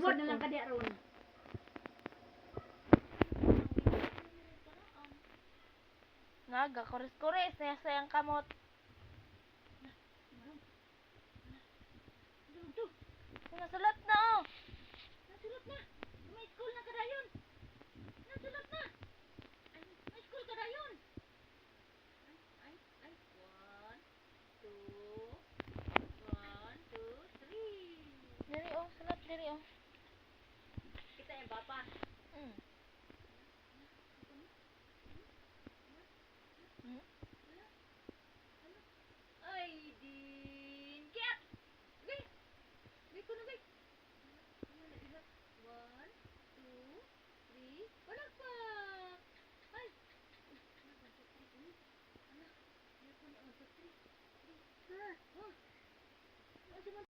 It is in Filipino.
Tubod na lang ka diya ron. Naga, kuris-kuris. Sayang kamot. Nasulat na oh. Nasulat na. May school na kadayon. Nasulat na. May school kadayon. Ay. 1, 2, 3. Diri oh, sulat diri oh. Kita yung bapa.